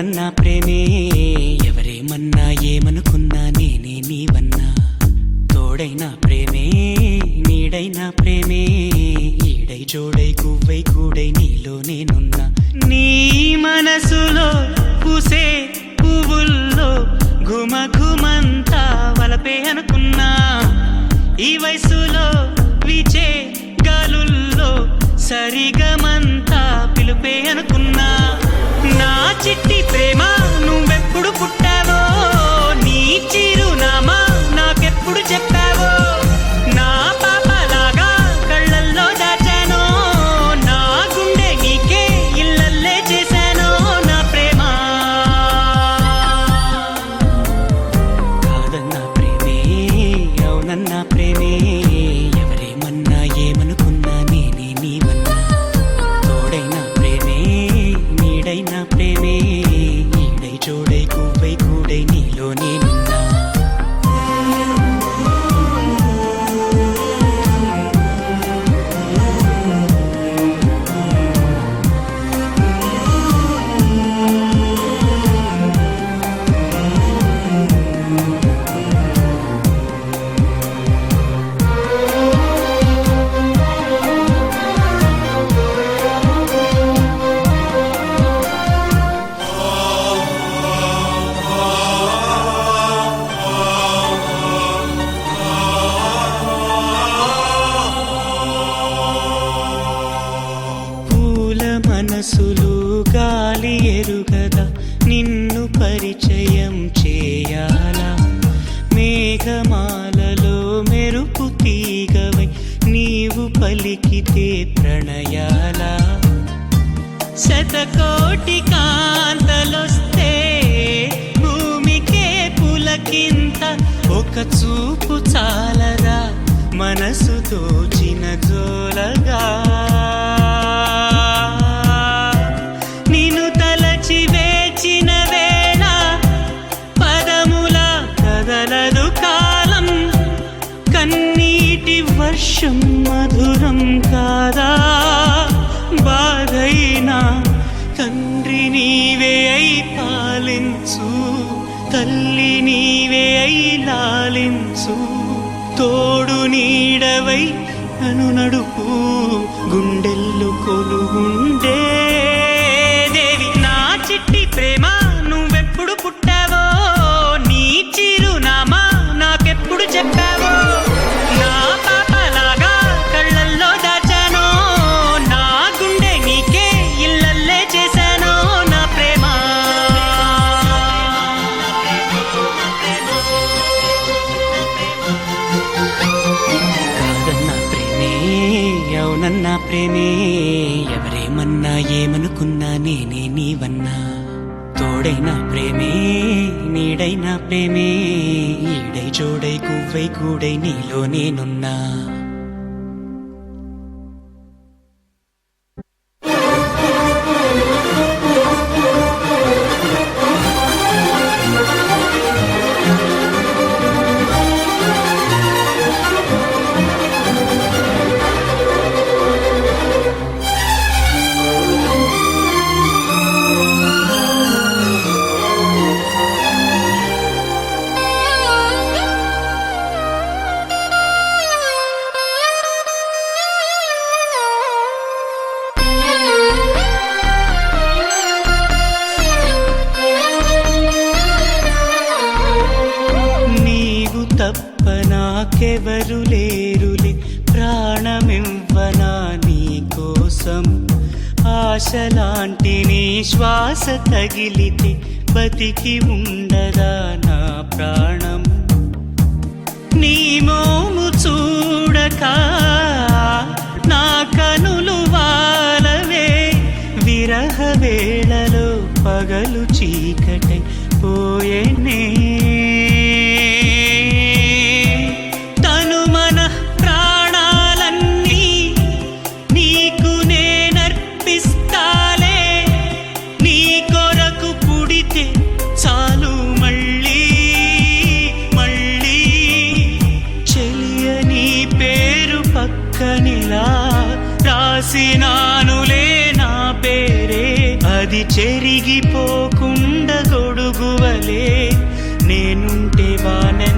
అవునన్నా ప్రేమే ఎవరేమన్నా ఏమనుకున్నా నేనే నీవన్నా తోడైనా ప్రేమే నీడైనా ప్రేమే ఈడై జోడై కువ్వై కూడై నీలో నేనున్నా నీ మనసులో పూసే పువ్వుల్లో ఘుమ ఘుమంతా వలపే అనుకున్నా ఈ వయసులో వీచే గాలుల్లో సరిగమంతా పిలుపే అనుకున్నా నా చిట్టి ప్రేమ నువ్వెప్పుడు పుట్టావో నీ చిరునామా నాకెప్పుడు చెప్పావో నా పాపలాగా కళ్ళల్లో దాచానో నా గుండె నీకే ఇళ్ళల్లే చేశానో నా ప్రేమ కాదన్నా ప్రేమే అవునన్నా ప్రేమే ఎవరేమన్నా ఏమనుకున్నా నేనే నీవన్నా తోడైనా ప్రేమే నీడైనా ప్రేమే ఈడై జోడై కువ్వై కూడై నీలో నేనున్నా మనసులు గాలి ఎరుగదా నిన్ను పరిచయం చేయాలా మేఘమాలలో మెరుపు తీగవై నీవు పలికితే ప్రణయాలా శతకోటి కాంతలొస్తే భూమికే పులకింత ఒక చూపు చాలదా మనసు దోచిన జోలగా వర్షం మధురం కాదా బాధైనా తండ్రి నీవే అయి పాలించు తల్లి నీవే అయి లాలించు తోడు నీడవై నన్ను నడుపు గుండెల్లో కొలుగుండే దేవి నా చిట్టి ప్రేమ నువ్వెప్పుడు పుట్టావో నీ చిరునామా నాకెప్పుడు చెప్పావో నా పాపలాగా కళ్ళల్లో దాచానో నా గుండె నీకే ఇళ్ళల్లే చేశానో నా ప్రేమ కాదన్నా ప్రేమే అవునన్నా ప్రేమే ఎవరేమన్నా ఏమనుకున్నా నేనే నీవన్నా తోడైనా ప్రేమే నీడైనా ప్రేమే ఈడై జోడై కువ్వై కూడై నీలో నేనున్నా తప్ప నాకెవరు లేరులే ప్రాణమివ్వనా నీ కోసం ఆశలాంటి నీ శ్వాస తగిలితే బతికి ఉండదా నా ప్రాణం నీ మోము చూడక నా కనులు వాలవే విరహ వేళలో పగలు చీకటై పోయేనే రాసినానులే నా పేరే అది చెరిగిపోకుండా వెలుగువలే నేనుంటే వానని